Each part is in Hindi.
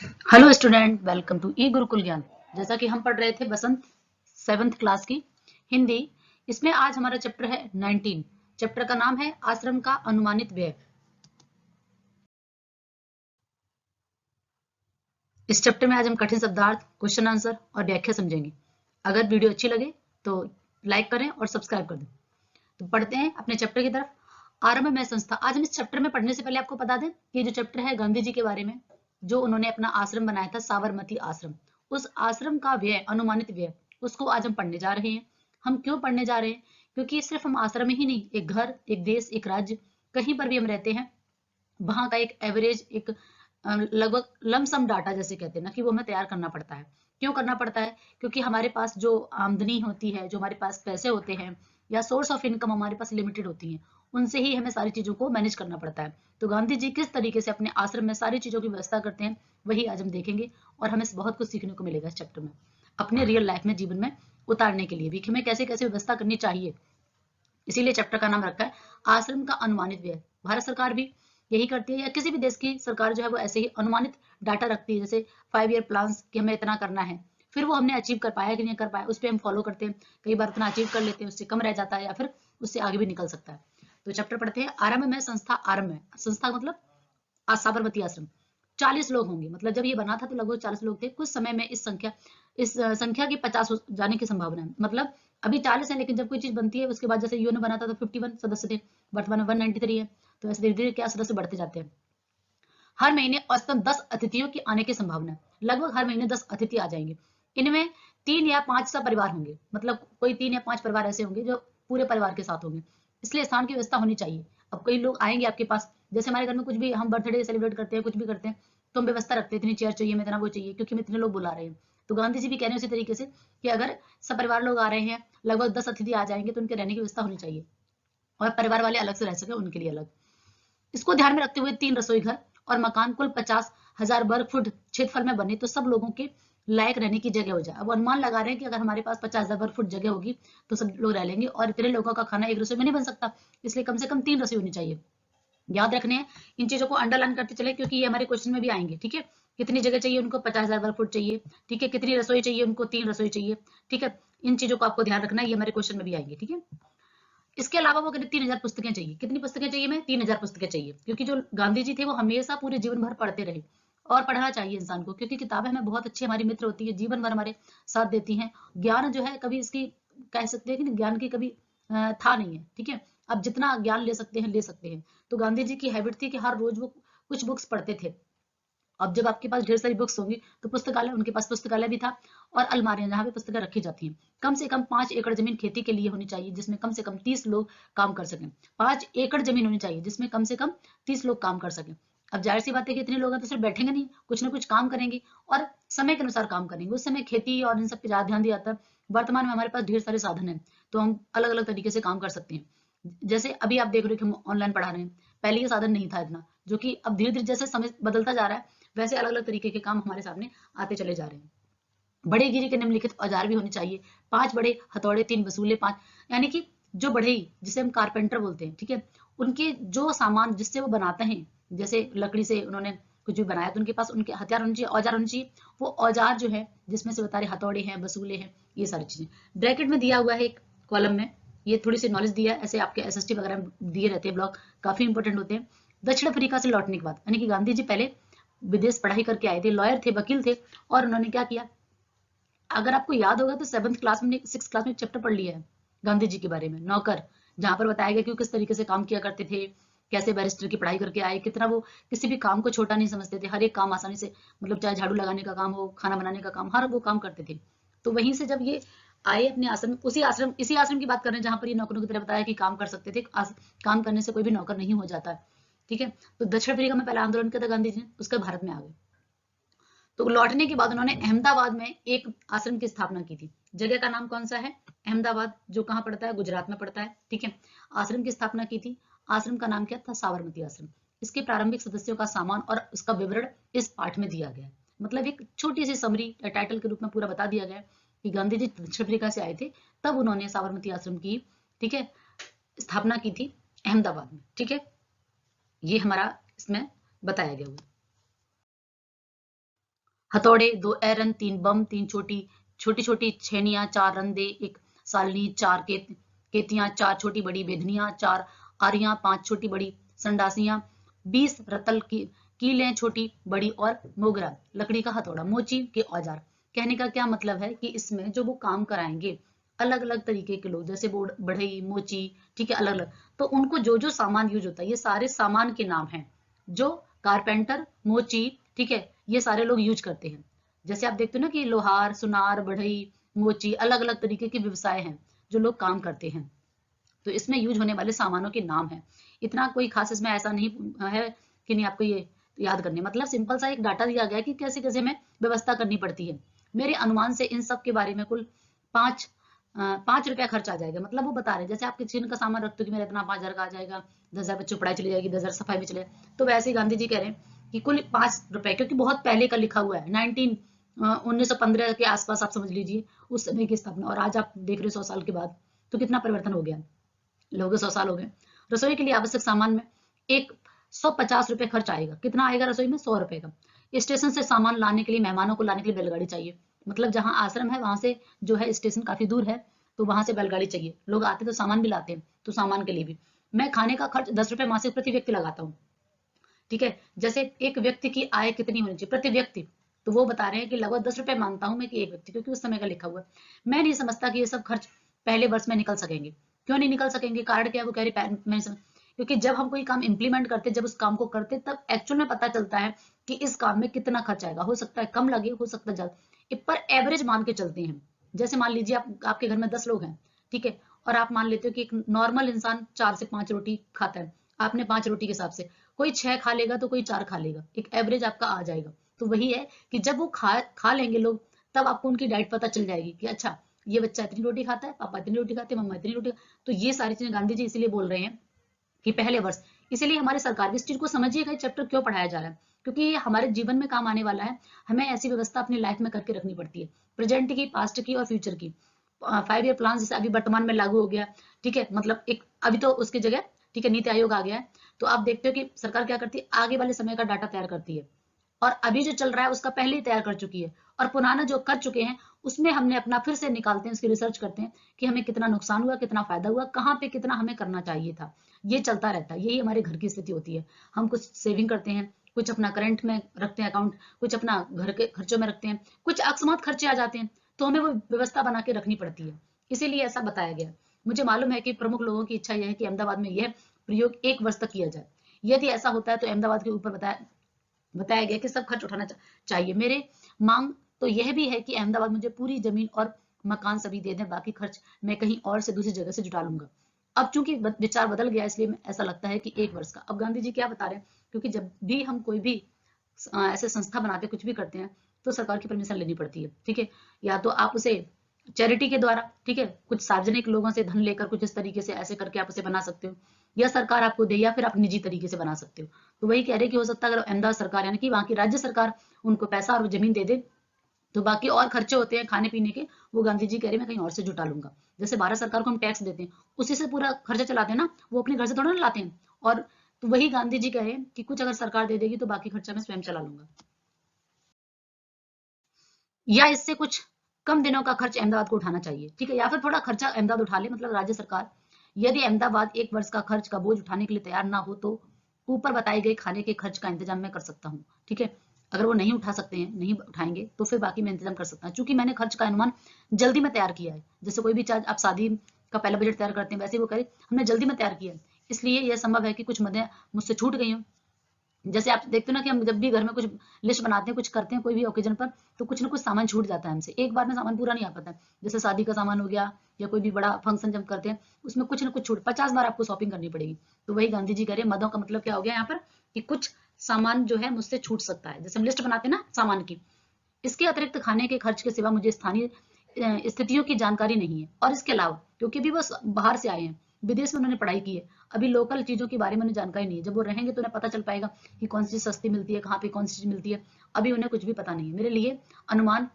हेलो स्टूडेंट, वेलकम टू ई गुरुकुल ज्ञान। जैसा कि हम पढ़ रहे थे बसंत 7th क्लास की हिंदी। इसमें आज हमारा चैप्टर है 19। चैप्टर का नाम है आश्रम का अनुमानित व्यय। इस चैप्टर में आज हम कठिन शब्दार्थ, क्वेश्चन आंसर और व्याख्या समझेंगे। अगर वीडियो अच्छी लगे तो लाइक करें और सब्सक्राइब कर दें। तो पढ़ते हैं अपने चैप्टर की तरफ। आरंभ में संस्था। आज हम इस चैप्टर में पढ़ने से पहले आपको बता दें कि जो चैप्टर है गांधी जी के बारे में, जो उन्होंने अपना आश्रम बनाया था साबरमती आश्रम, उस आश्रम का व्यय, अनुमानित व्यय, उसको आज हम पढ़ने जा रहे हैं। हम क्यों पढ़ने जा रहे हैं? क्योंकि सिर्फ हम आश्रम में ही नहीं, एक घर, एक देश, एक राज्य, कहीं पर भी हम रहते हैं, वहां का एक एवरेज, एक लगभग लमसम डाटा जैसे कहते हैं ना, कि वो हमें तैयार करना पड़ता है। क्यों करना पड़ता है? क्योंकि हमारे पास जो आमदनी होती है, जो हमारे पास पैसे होते हैं या सोर्स ऑफ इनकम हमारे पास लिमिटेड होती हैं, उनसे ही हमें सारी चीज़ों को मैनेज करना पड़ता है। तो गांधी जी किस तरीके से अपने आश्रम में सारी चीज़ों की व्यवस्था करते हैं, वही आज हम देखेंगे और हमें बहुत कुछ सीखने को मिलेगा इस चैप्टर में, अपने रियल लाइफ में, जीवन में उतारने के लिए भी, कि हमें कैसे कैसे व्यवस्था करनी चाहिए। इसीलिए चैप्टर का नाम रखा है आश्रम का अनुमानित व्यय। भारत सरकार भी यही करती है, या किसी भी देश की सरकार जो है वो ऐसे ही अनुमानित डाटा रखती है, जैसे 5 ईयर प्लान्स कि हमें इतना करना है, फिर वो हमने अचीव कर पाया कि नहीं कर पाया, उस पर हम फॉलो करते हैं। कई बार इतना अचीव कर लेते हैं, उससे कम रह जाता है या फिर उससे आगे भी निकल सकता है। तो चैप्टर पढ़ते हैं। आरंभ में संस्था। आरंभ में संस्था मतलब साबरमती आश्रम। 40 लोग होंगे, मतलब जब ये बना था तो लगभग 40 लोग थे। कुछ समय में इस संख्या की 50 हो जाने की संभावना है। मतलब अभी 40 है, लेकिन जब कोई चीज बनती है उसके बाद, जैसे यूएन बना था तो 51 सदस्य थे, वर्तमान में 193 है। तो ऐसे धीरे धीरे क्या सदस्य बढ़ते जाते हैं। हर महीने औसतन 10 अतिथियों की आने की संभावना है। लगभग हर महीने 10 अतिथि आ जाएंगे। इनमें 3 या 5 सा परिवार होंगे, मतलब कोई 3 या 5 परिवार ऐसे होंगे जो पूरे परिवार के साथ होंगे। इसलिए स्थान की व्यवस्था होनी चाहिए। अब कई लोग आएंगे आपके पास, जैसे हमारे घर में कुछ भी हम बर्थडे सेलिब्रेट करते हैं, कुछ भी करते हैं, तो हम व्यवस्था रखते हैं, इतनी चेयर चाहिए, इतना वो चाहिए, क्योंकि हम इतने लोग बुला रहे हैं। तो गांधी जी भी कह रहे हैं उसी तरीके से कि अगर सब परिवार लोग आ रहे हैं, लगभग 10 अतिथि आ जाएंगे, तो उनके रहने की व्यवस्था होनी चाहिए, और परिवार वाले अलग से रह सके उनके लिए अलग। इसको ध्यान में रखते हुए 3 रसोई घर और मकान कुल 50,000 वर्ग फुट क्षेत्रफल में बने, तो सब लोगों के लायक रहने की जगह हो जाए। अब अनुमान लगा रहे हैं कि अगर हमारे पास 50,000 वर्ग फुट जगह होगी तो सब लोग रह लेंगे, और इतने लोगों का खाना एक रसोई में नहीं बन सकता, इसलिए कम से कम 3 रसोई होनी चाहिए। याद रखने हैं, इन चीजों को अंडरलाइन करते चले, क्योंकि ये हमारे क्वेश्चन में भी आएंगे। ठीक है, कितनी जगह चाहिए उनको? 50,000 वर्ग फुट चाहिए। ठीक है, कितनी रसोई चाहिए उनको? 3 रसोई चाहिए। ठीक है, इन चीजों को आपको ध्यान रखना है, ये हमारे क्वेश्चन में भी आएंगे। ठीक है, इसके अलावा वो कहते 3,000 पुस्तकें चाहिए। कितनी पुस्तकें चाहिए? मैं 3,000 पुस्तकें चाहिए, क्योंकि जो गांधी जी थे वो हमेशा पूरे जीवन भर पढ़ते रहे, और पढ़ना चाहिए इंसान को, क्योंकि किताबें हमें बहुत अच्छी हमारी मित्र होती है, जीवन भर हमारे साथ देती हैं। ज्ञान जो है कभी इसकी, कह सकते हैं कि ज्ञान की कभी था नहीं है। ठीक है, अब जितना ज्ञान ले सकते हैं ले सकते हैं। तो गांधी जी की हैबिट थी कि हर रोज वो कुछ बुक्स पढ़ते थे। अब जब आपके पास ढेर सारी बुक्स होंगी तो पुस्तकालय, उनके पास पुस्तकालय भी था, और अलमारियां जहाँ पे पुस्तकें रखी जाती हैं। कम से कम 5 एकड़ जमीन खेती के लिए होनी चाहिए, जिसमें कम से कम 30 लोग काम कर सकें। 5 एकड़ जमीन होनी चाहिए जिसमें कम से कम 30 लोग काम कर सकें। अब जाहिर सी बात है कि इतने लोग हैं तो सिर्फ बैठेंगे नहीं, कुछ ना कुछ काम करेंगे, और समय के अनुसार काम करेंगे। उस समय खेती और इन सब पे ज्यादा ध्यान दिया जाता है। वर्तमान में हमारे पास ढेर सारे साधन हैं, तो हम अलग अलग तरीके से काम कर सकते हैं। जैसे अभी आप देख रहे हो कि हम ऑनलाइन पढ़ा रहे हैं, पहले ये साधन नहीं था इतना, जो कि अब धीरे धीरे जैसे समय बदलता जा रहा है, वैसे अलग अलग तरीके के काम हमारे सामने आते चले जा रहे हैं। बढ़ईगिरी के निम्नलिखित औजार भी होने चाहिए। 5 बड़े हथौड़े, 3 वसूले, 5, यानी कि जो बढ़ई, जिसे हम कारपेंटर बोलते हैं, ठीक है, उनके जो सामान जिससे वो बनाते हैं, जैसे लकड़ी से उन्होंने कुछ भी बनाया, तो उनके पास उनके हथियार होने चाहिए, औजार होने चाहिए। वो औजार जो है जिसमें से बता रहे हथौड़े हैं, वसूले हैं, ये सारी चीजें ब्रैकेट में दिया हुआ है एक कॉलम में। ये थोड़ी सी नॉलेज दिया है, ऐसे आपके एसएसटी वगैरह में दिए रहते हैं ब्लॉग, काफी इंपॉर्टेंट होते हैं। दक्षिण अफ्रीका से लौटने के बाद, यानी कि गांधी जी पहले विदेश पढ़ाई करके आए थे, लॉयर थे, वकील थे, और उन्होंने क्या किया, अगर आपको याद होगा तो 7th क्लास में, 6th क्लास में एक चैप्टर पढ़ लिया है गांधी जी के बारे में, नौकर, जहां पर बताया गया कि वो किस तरीके से काम किया करते थे, कैसे बैरिस्टर की पढ़ाई करके आए, कितना वो किसी भी काम को छोटा नहीं समझते थे, हर एक काम आसानी से, मतलब चाहे झाड़ू लगाने का काम हो, खाना बनाने का काम, हर वो काम करते थे। तो वहीं से जब ये आए अपने आश्रम, इसी आश्रम की बात कर रहे हैं जहां पर ये नौकरों की तरह बताया कि काम कर सकते थे। काम करने से कोई भी नौकर नहीं हो जाता है। ठीक है, तो दक्षिण अफ्रीका में पहला आंदोलन किया था गांधी जी ने, उसके भारत में आ गए। तो लौटने के बाद उन्होंने अहमदाबाद में एक आश्रम की स्थापना की थी। जगह का नाम कौन सा है? अहमदाबाद, जो कहाँ पड़ता है? गुजरात में पड़ता है। ठीक है, आश्रम की स्थापना की थी। आश्रम का नाम क्या था? साबरमती आश्रम। इसके प्रारंभिक सदस्यों का सामान और उसका विवरण इस पाठ में दिया गया है। मतलब एक छोटी सी समरी टाइटल के रूप में पूरा बता दिया गया है कि गांधी जी दक्षिण अफ्रीका से आए थे, तब उन्होंने साबरमती आश्रम की, ठीक है, स्थापना की थी अहमदाबाद में। ठीक है, ये हमारा इसमें बताया गया हुआ। हथौड़े, 2 एरन, 3 बम, 3 छोटी छोटी छेनियां, 4 रंदे, 1 सालनी, 4 केतियां, 4 छोटी बड़ी बेधनियां, 4 आरियां, 5 छोटी बड़ी संडासियां, 20 रतल की कीलें छोटी बड़ी और मोगरा लकड़ी का हथौड़ा, मोची के औजार। कहने का क्या मतलब है कि इसमें जो वो काम कराएंगे अलग अलग तरीके के लोग, जैसे बढ़ई, मोची, ठीक है, अलग अलग, तो उनको जो जो सामान यूज होता है ये सारे सामान के नाम हैं जो कारपेंटर, मोची, ठीक है, ये सारे लोग यूज करते हैं। जैसे आप देखते हो ना कि लोहार, सुनार, बढ़ई, मोची, अलग अलग तरीके के व्यवसाय हैं जो लोग काम करते हैं, तो इसमें यूज होने वाले सामानों के नाम है। इतना कोई खास इसमें ऐसा नहीं है कि नहीं आपको ये याद करने, मतलब सिंपल सा एक डाटा दिया गया कि कैसे कैसे हमें व्यवस्था करनी पड़ती है। मेरे अनुमान से इन सब के बारे में कुल 5 रुपया खर्च आ जाएगा। मतलब वो बता रहे हैं जैसे आप किचन का सामान रखते हो कि मेरा इतना 5,000 का आ जाएगा, 10,000 बच्चों पढ़ाई चली जाएगी, 10,000 सफाई में चले, तो वैसे ही गांधी जी कह रहे हैं कि कुल 5 रुपए, क्योंकि बहुत पहले का लिखा हुआ है, 1915 के आसपास आप समझ लीजिए उस समय की स्थापना, और आज आप देख रहे हो 100 साल के बाद तो कितना परिवर्तन हो गया, लोगों 100 साल हो गए। रसोई के लिए आवश्यक सामान में एक 150 रुपए खर्च आएगा। कितना आएगा रसोई में? 100 रुपए का। स्टेशन से सामान लाने के लिए, मेहमानों को लाने के लिए बैलगाड़ी चाहिए। मतलब जहाँ आश्रम है वहां से जो है स्टेशन काफी दूर है, तो वहां से बैलगाड़ी चाहिए। लोग आते तो सामान भी लाते हैं, तो सामान के लिए भी। मैं खाने का खर्च 10 रुपए मासिक प्रति व्यक्ति लगाता हूँ, ठीक है। जैसे एक व्यक्ति की आय कितनी होनी चाहिए प्रति व्यक्ति, तो वो बता रहे हैं कि लगभग 10 रुपए मानता हूं मैं कि एक व्यक्ति, क्योंकि उस समय का लिखा हुआ है। मैं नहीं समझता कि ये सब खर्च पहले वर्ष में निकल सकेंगे। क्यों नहीं निकल सकेंगे? कारण क्या है वो कह रही, मैं समझ, क्योंकि जब हम कोई काम इंप्लीमेंट करते, जब उस काम को करते, तब एक्चुअल में पता चलता है कि इस काम में कितना खर्च आएगा। हो सकता है कम लगे, हो सकता है ज्यादा, पर एवरेज मान के चलते हैं। जैसे मान लीजिए आपके घर में 10 लोग हैं, ठीक है, और आप मान लेते हो कि एक नॉर्मल इंसान 4 से 5 रोटी खाता है, आपने 5 रोटी के हिसाब से, कोई 6 खा लेगा तो कोई 4 खा लेगा, एक एवरेज आपका आ जाएगा। तो वही है कि जब वो खा लेंगे लोग, तब आपको उनकी डाइट पता चल जाएगी कि अच्छा ये बच्चा इतनी रोटी खाता है, पापा इतनी रोटी खाते हैं, मम्मा इतनी रोटी। तो ये सारी चीजें गांधी जी इसीलिए बोल रहे हैं कि पहले वर्ष, इसीलिए हमारी सरकार भी इस चीज को समझिएगा चैप्टर क्यों पढ़ाया जा रहा है, क्योंकि ये हमारे जीवन में काम आने वाला है। हमें ऐसी व्यवस्था अपनी लाइफ में करके रखनी पड़ती है, प्रेजेंट की, पास्ट की और फ्यूचर की। 5 ईयर प्लान जैसे अभी वर्तमान में लागू हो गया, ठीक है, मतलब एक अभी तो उसकी जगह, ठीक है, नीति आयोग आ गया है, तो आप देखते हो कि सरकार क्या करती है, आगे वाले समय का डाटा तैयार करती है, और अभी जो चल रहा है उसका पहले ही तैयार कर चुकी है, और पुराना जो कर चुके हैं उसमें हमने अपना फिर से निकालते हैं, उसकी रिसर्च करते हैं कि हमें कितना नुकसान हुआ, कितना फायदा हुआ, कहाँ पे कितना हमें करना चाहिए था। ये चलता रहता है, यही हमारे घर की स्थिति होती है। हम कुछ सेविंग करते हैं, कुछ अपना करंट में रखते हैं अकाउंट, कुछ अपना घर के खर्चों में रखते हैं, कुछ अकस्मात खर्चे आ जाते हैं, तो हमें वो व्यवस्था बना के रखनी पड़ती है, इसीलिए ऐसा बताया गया। मुझे मालूम है कि प्रमुख लोगों की इच्छा यह है कि अहमदाबाद में यह प्रयोग 1 वर्ष तक किया जाए। यदि ऐसा होता है तो अहमदाबाद के ऊपर बताया गया कि सब खर्च उठाना चाहिए। मेरे मांग तो यह भी है कि अहमदाबाद मुझे पूरी जमीन और मकान सभी दे दें, बाकी खर्च मैं कहीं और से दूसरी जगह से जुटा लूंगा। अब चूंकि विचार बदल गया, इसलिए ऐसा लगता है कि 1 वर्ष का। अब गांधी जी क्या बता रहे हैं, क्योंकि जब भी हम कोई भी ऐसे संस्था बनाते, कुछ भी करते हैं, तो सरकार की परमिशन लेनी पड़ती है, ठीक है। या तो आप उसे चैरिटी के द्वारा, ठीक है, कुछ सार्वजनिक लोगों से धन लेकर कुछ इस तरीके से ऐसे करके आप उसे बना सकते हो, या सरकार आपको दे, या फिर आप निजी तरीके से बना सकते हो। तो वही कह रहे कि हो सकता है अगर अहमदाबाद सरकार यानी कि वहां की राज्य सरकार उनको पैसा और जमीन दे दे, तो बाकी और खर्चे होते हैं खाने पीने के, वो गांधी जी कह रहे मैं कहीं और से जुटा लूंगा। जैसे भारत सरकार को हम टैक्स देते हैं, उसी से पूरा खर्चा चलाते हैं ना, वो अपने घर से थोड़ा ना लाते हैं। और तो वही गांधी जी कह रहे हैं कि कुछ अगर सरकार दे देगी तो बाकी खर्चा मैं स्वयं चला लूंगा, या इससे कुछ कम दिनों का खर्च अहमदाबाद को उठाना चाहिए, ठीक है, या फिर थोड़ा खर्चा अहमदाबाद उठा ले, मतलब राज्य सरकार। यदि अहमदाबाद 1 वर्ष का खर्च का बोझ उठाने के लिए तैयार ना हो, तो ऊपर बताए गए खाने के खर्च का इंतजाम मैं कर सकता हूँ, ठीक है। अगर वो नहीं उठा सकते हैं, नहीं उठाएंगे, तो फिर बाकी मैं इंतजाम कर सकता हूँ, क्योंकि मैंने खर्च का अनुमान जल्दी में तैयार किया है। जैसे कोई भी चार्ज आप शादी का पहला बजट तैयार करते हैं, वैसे वो करे हमने जल्दी में तैयार किया है, इसलिए यह संभव है कि कुछ मदें मुझसे छूट गई हो। जैसे आप देखते हो ना कि हम जब भी घर में कुछ लिस्ट बनाते हैं, कुछ करते हैं कोई भी ओकेजन पर, तो कुछ ना कुछ सामान छूट जाता है हमसे, एक बार में सामान पूरा नहीं आ पाता है। जैसे शादी का सामान हो गया, या कोई भी बड़ा फंक्शन जब करते हैं, उसमें कुछ ना कुछ छूट, 50 बार आपको शॉपिंग करनी पड़ेगी। तो वही गांधी जी कह रहे हैं, मदों का मतलब क्या हो गया यहाँ पर, कि कुछ सामान जो है मुझसे छूट सकता है, जैसे हम लिस्ट बनाते हैं ना सामान की। इसके अतिरिक्त खाने के खर्च के सिवा मुझे स्थानीय स्थितियों की जानकारी नहीं है, और इसके अलावा क्योंकि भी वो बाहर से आए हैं, विदेश में उन्होंने पढ़ाई की है, अभी लोकल चीजों के बारे में उन्हें जानकारी नहीं है। जब वो रहेंगे तो उन्हें पता चल पाएगा कि कौन सी चीज सस्ती मिलती है, कहाँ पे कौन सी चीज मिलती है। अभी उन्हें कुछ भी पता नहीं है। मेरे लिए अनुमान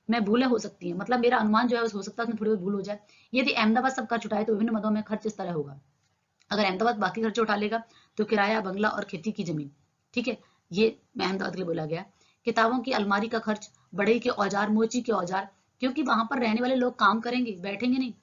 में भूलें हो सकती है, मतलब मेरा अनुमान जो है हो सकता है उसमें थोड़ी बहुत भूल हो जाए। यदि अहमदाबाद सब खर्च उठाए तो विभिन्न मदों में खर्च इस तरह होगा। अगर अहमदाबाद बाकी खर्चे उठा लेगा तो किराया, बंगला और खेती की जमीन, ठीक है, ये अहमदाबाद के लिए बोला गया। किताबों की अलमारी का खर्च, बढ़ई के औजार, मोची के औजार, क्योंकि वहां पर रहने वाले लोग काम करेंगे, बैठेंगे नहीं।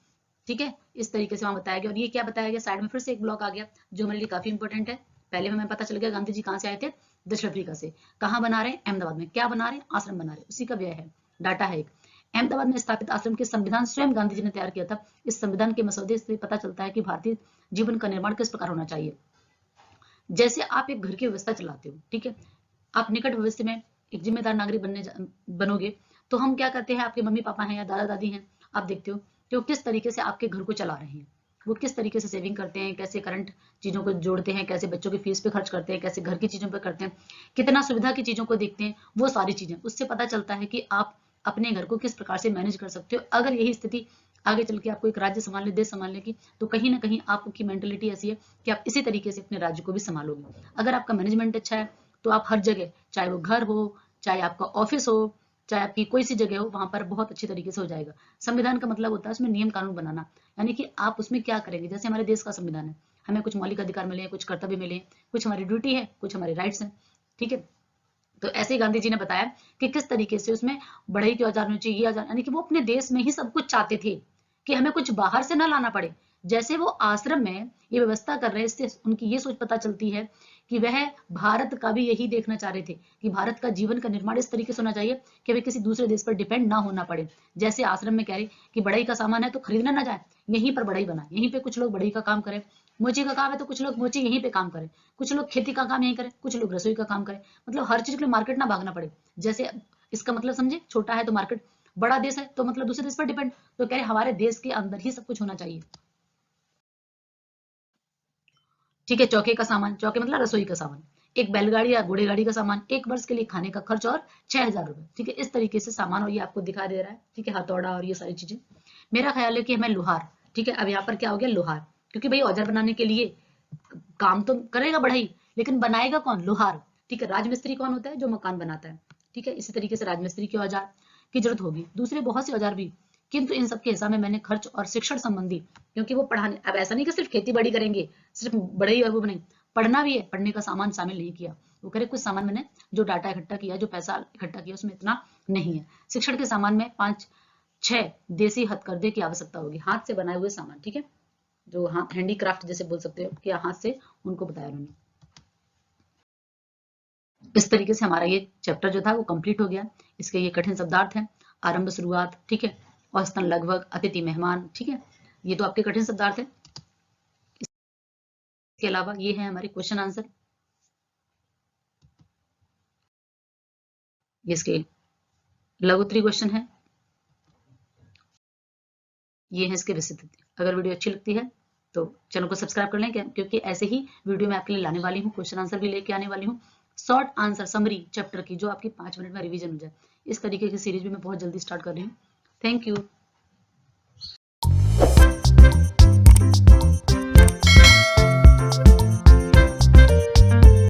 ठीक है, इस तरीके से वहां बताया गया। और ये क्या बताया गया, साइड में फिर से एक ब्लॉक आ गया जो हमारे लिए काफी इंपॉर्टेंट है। पहले हमें पता चल गया गांधी जी कहाँ से आए थे, दक्षिण अफ्रीका से। कहाँ बना रहे हैं, अहमदाबाद में। क्या बना रहे हैं, आश्रम बना रहे हैं, उसी का व्यय है, डाटा है एक। अहमदाबाद में स्थापित आश्रम के संविधान स्वयं गांधी जी ने तैयार किया था। इस संविधान के मसौदे से पता चलता है कि भारतीय जीवन का निर्माण किस प्रकार होना चाहिए। जैसे आप एक घर की व्यवस्था चलाते हो, ठीक है, आप निकट भविष्य में एक जिम्मेदार नागरिक बनोगे, तो हम क्या करते हैं, आपके मम्मी पापा हैं या दादा दादी हैं, आप देखते हो कि वो किस तरीके से आपके घर को चला रहे हैं, वो किस तरीके से सेविंग करते हैं, कैसे करंट चीजों को जोड़ते हैं, कैसे बच्चों की फीस पे खर्च करते हैं, कैसे घर की चीजों पे करते हैं, कितना सुविधा की चीजों को देखते हैं, वो सारी चीजें। उससे पता चलता है कि आप अपने घर को किस प्रकार से मैनेज कर सकते हो। अगर यही स्थिति आगे चल के आपको एक राज्य संभालने, देश संभालने की, तो कहीं ना कहीं आपकी मेंटेलिटी ऐसी है कि आप इसी तरीके से अपने राज्य को भी संभालोगे। अगर आपका मैनेजमेंट अच्छा है तो आप हर जगह, चाहे वो घर हो, चाहे आपका ऑफिस हो, चाहे आपकी कोई सी जगह हो, वहां पर बहुत अच्छी तरीके से हो जाएगा। संविधान का मतलब होता है उसमें नियम कानून बनाना, यानी कि आप उसमें क्या करेंगे। जैसे हमारे देश का संविधान है, हमें कुछ मौलिक अधिकार मिले हैं, कुछ कर्तव्य मिले हैं, कुछ हमारी ड्यूटी है, कुछ हमारे राइट्स हैं। ठीक है, तो ऐसे ही गांधी जी ने बताया कि किस तरीके से उसमें बढ़ई के औजार होने चाहिए, ये औजार, यानी कि वो अपने देश में ही सब कुछ चाहते थे कि हमें कुछ बाहर से ना लाना पड़े। जैसे वो आश्रम में ये व्यवस्था कर रहे हैं, इससे उनकी ये सोच पता चलती है कि वह भारत का भी यही देखना चाह रहे थे कि भारत का जीवन का निर्माण इस तरीके से होना चाहिए कि वे किसी दूसरे देश पर डिपेंड ना होना पड़े। जैसे आश्रम में कह रहे कि बढ़ई का सामान है तो खरीदना ना जाए, यहीं पर बढ़ई बनाए, यहीं पे कुछ लोग बढ़ई का काम करें। मोची का काम है तो कुछ लोग मोची यहीं पे काम करें, कुछ लोग खेती का काम यहीं करें, कुछ लोग रसोई का काम करें। मतलब हर चीज के लिए मार्केट ना भागना पड़े। जैसे इसका मतलब समझे, छोटा है तो मार्केट, बड़ा देश है तो मतलब दूसरे देश पर डिपेंड। तो कह रहे हमारे देश के अंदर ही सब कुछ होना चाहिए। ठीक है, चौके का सामान, चौके मतलब रसोई का सामान, एक बैलगाड़ी या घोड़े गाड़ी का सामान, एक वर्ष के लिए खाने का खर्च और 6,000 रुपए। ठीक है, इस तरीके से सामान, और ये आपको दिखा दे रहा है। ठीक है, हथौड़ा और ये सारी चीजें। मेरा ख्याल है कि हमें लोहार, ठीक है, अब यहाँ पर क्या हो गया, लोहार, क्योंकि भाई औजार बनाने के लिए काम तो करेगा बढ़ई, लेकिन बनाएगा कौन, लोहार। ठीक है, राजमिस्त्री कौन होता है, जो मकान बनाता है। ठीक है, इसी तरीके से राजमिस्त्री के औजार की जरूरत होगी, दूसरे बहुत से औजार भी। किंतु इन सबके हिसाब में मैंने खर्च और शिक्षण संबंधी, क्योंकि वो पढ़ाने, अब ऐसा नहीं कि सिर्फ खेती बाड़ी करेंगे, सिर्फ बड़े ही और वो नहीं, पढ़ना भी है, पढ़ने का सामान शामिल नहीं किया। वो करे कुछ सामान मैंने जो डाटा इकट्ठा किया, जो पैसा इकट्ठा किया, उसमें इतना नहीं है। शिक्षण के सामान में 5-6 देसी हथकरघे की आवश्यकता होगी, हाथ से बनाए हुए सामान। ठीक है, जो हाथ हैंडीक्राफ्ट जैसे बोल सकते हो कि हाथ से, उनको बताया उन्होंने। इस तरीके से हमारा ये चैप्टर जो था वो कंप्लीट हो गया। इसके ये कठिन शब्दार्थ हैं, आरंभ, शुरुआत, ठीक है, औसतन, लगभग, अतिथि, मेहमान। ठीक है, ये तो आपके कठिन शब्दार्थ है। इसके अलावा ये है हमारे क्वेश्चन आंसर, ये इसके लघु उत्तरीय क्वेश्चन है, ये है इसके विस्तृत। अगर वीडियो अच्छी लगती है तो चैनल को सब्सक्राइब कर लें, क्योंकि ऐसे ही वीडियो मैं आपके लिए लाने वाली हूँ, क्वेश्चन आंसर भी लेके आने वाली हूँ, शॉर्ट आंसर समरी चैप्टर की, जो आपकी 5 मिनट में रिवीजन हो जाए। इस तरीके की सीरीज भी मैं बहुत जल्दी स्टार्ट कर रही हूँ। Thank you.